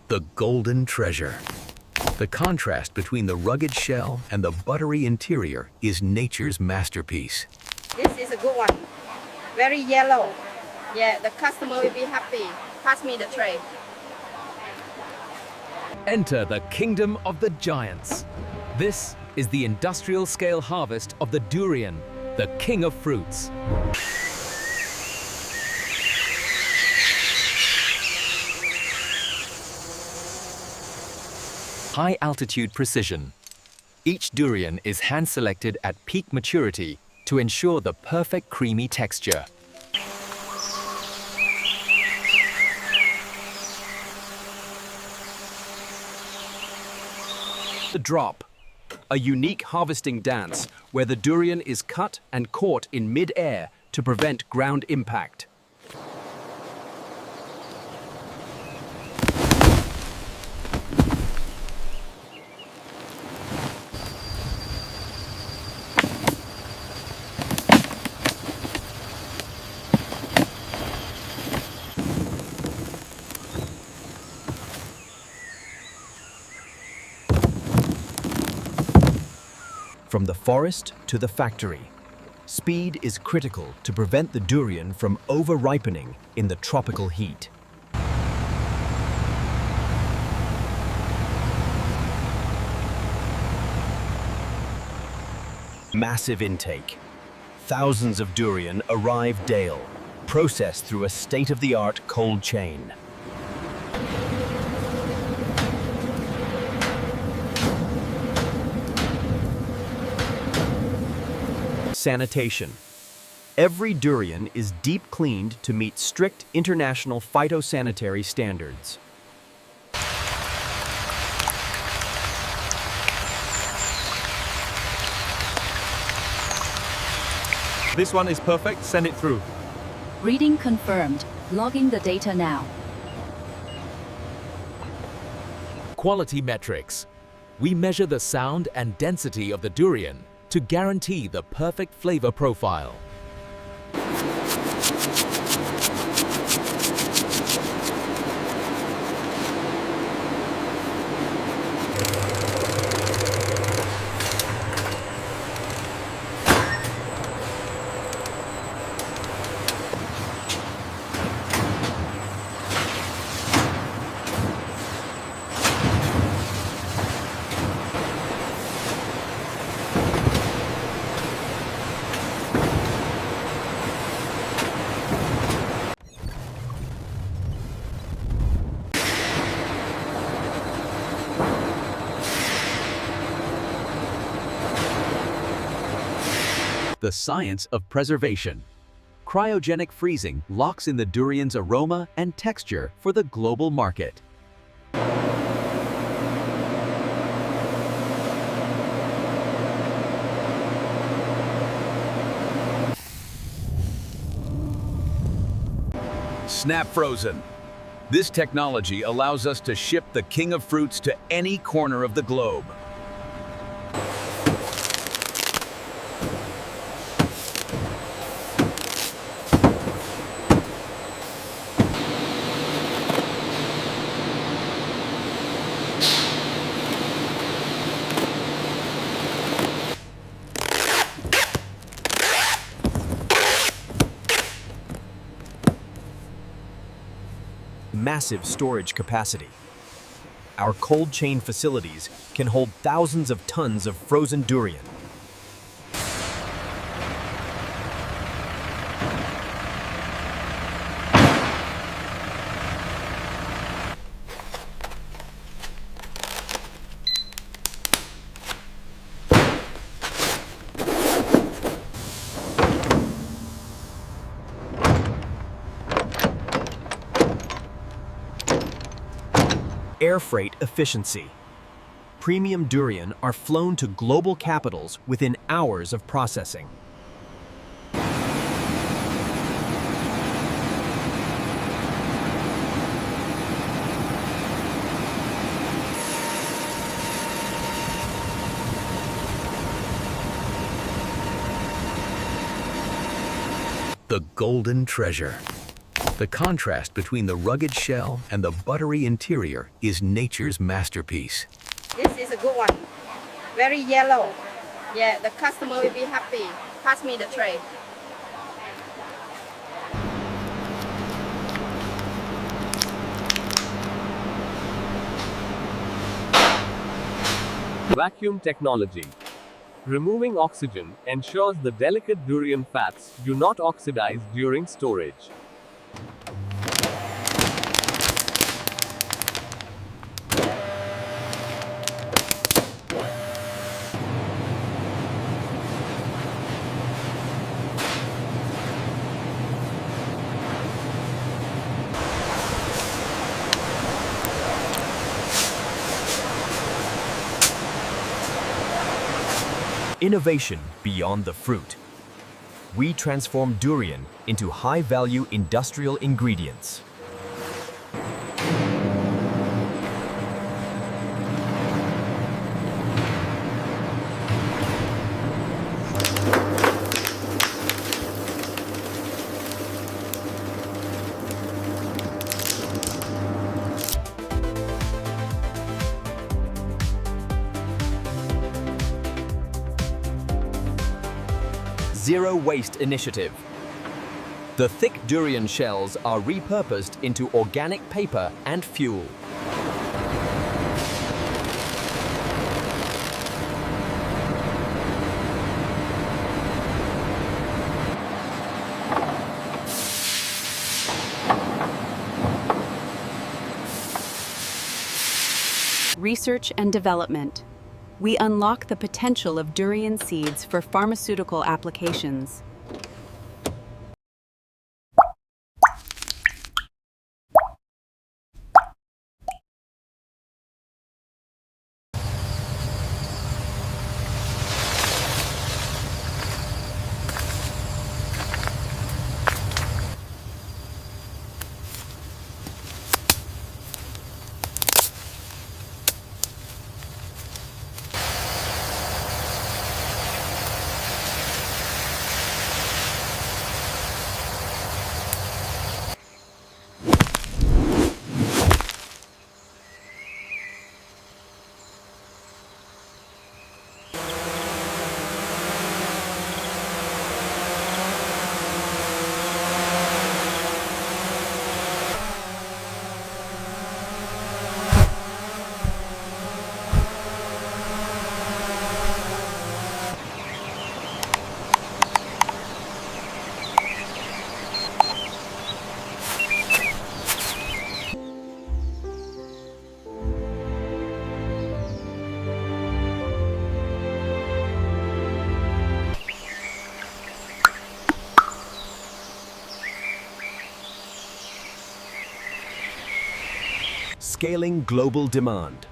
The golden treasure. The contrast between the rugged shell and the buttery interior is nature's masterpiece. This is a good one. Very yellow. Yeah, the customer will be happy. Pass me the tray. Enter the kingdom of the giants. This is the industrial scale harvest of the durian, the king of fruits. High altitude precision. Each durian is hand selected at peak maturity to ensure the perfect creamy texture. The drop, a unique harvesting dance where the durian is cut and caught in mid-air to prevent ground impact. From the forest to the factory, speed is critical to prevent the durian from over-ripening in the tropical heat. Massive intake. Thousands of durian arrive daily, processed through a state-of-the-art cold chain. Sanitation. Every durian is deep cleaned to meet strict international phytosanitary standards. This one is perfect, send it through. Reading confirmed. Logging the data now. Quality metrics. We measure the sound and density of the durian to guarantee the perfect flavor profile. The science of preservation. Cryogenic freezing locks in the durian's aroma and texture for the global market. Snap frozen. This technology allows us to ship the king of fruits to any corner of the globe. Massive storage capacity. Our cold chain facilities can hold thousands of tons of frozen durian. Air freight efficiency. Premium durian are flown to global capitals within hours of processing. The golden treasure. The contrast between the rugged shell and the buttery interior is nature's masterpiece. This is a good one. Very yellow. Yeah, the customer will be happy. Pass me the tray. Vacuum technology. Removing oxygen ensures the delicate durian fats do not oxidize during storage. Innovation beyond the fruit. We transform durian into high-value industrial ingredients. Zero Waste Initiative. The thick durian shells are repurposed into organic paper and fuel. Research and development. We unlock the potential of durian seeds for pharmaceutical applications. Scaling global demand.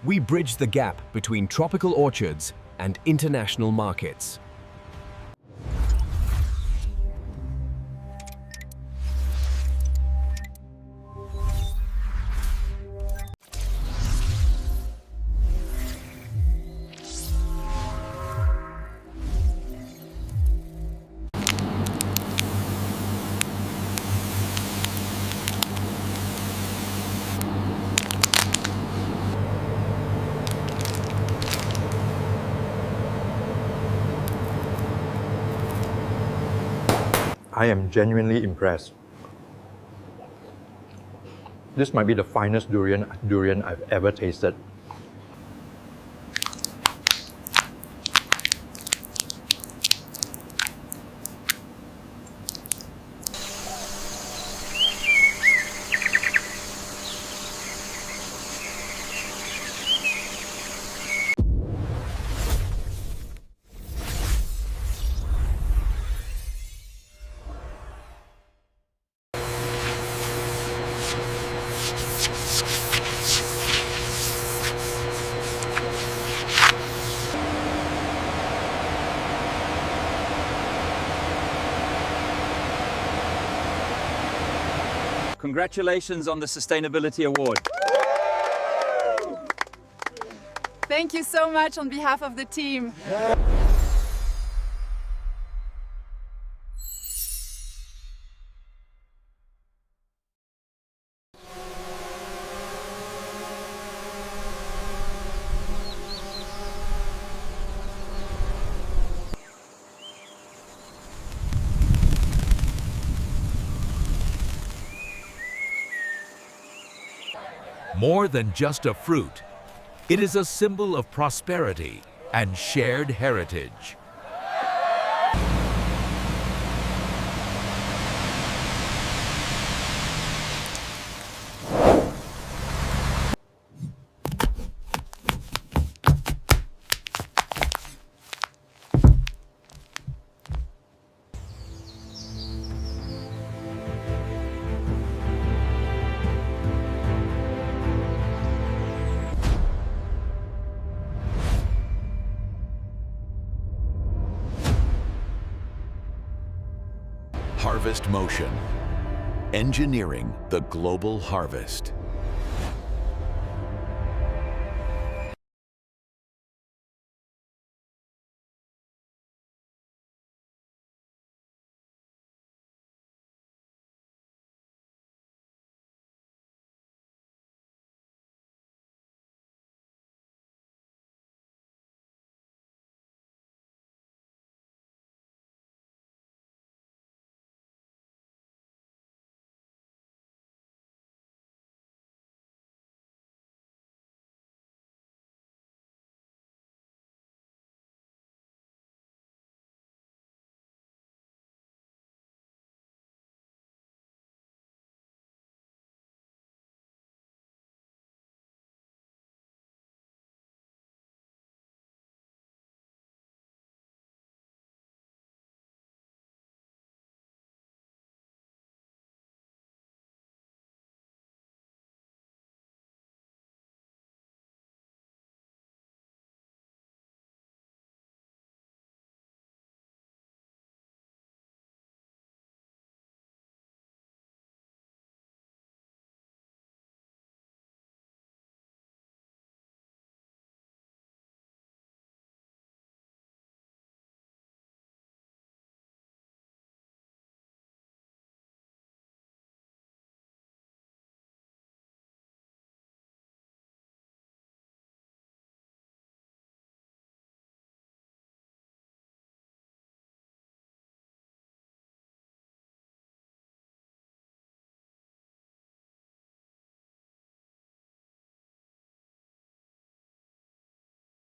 We bridge the gap between tropical orchards and international markets. I am genuinely impressed. This might be the finest durian I've ever tasted. Congratulations on the Sustainability Award. Thank you so much on behalf of the team. More than just a fruit, it is a symbol of prosperity and shared heritage. Harvest Motion, engineering the global harvest.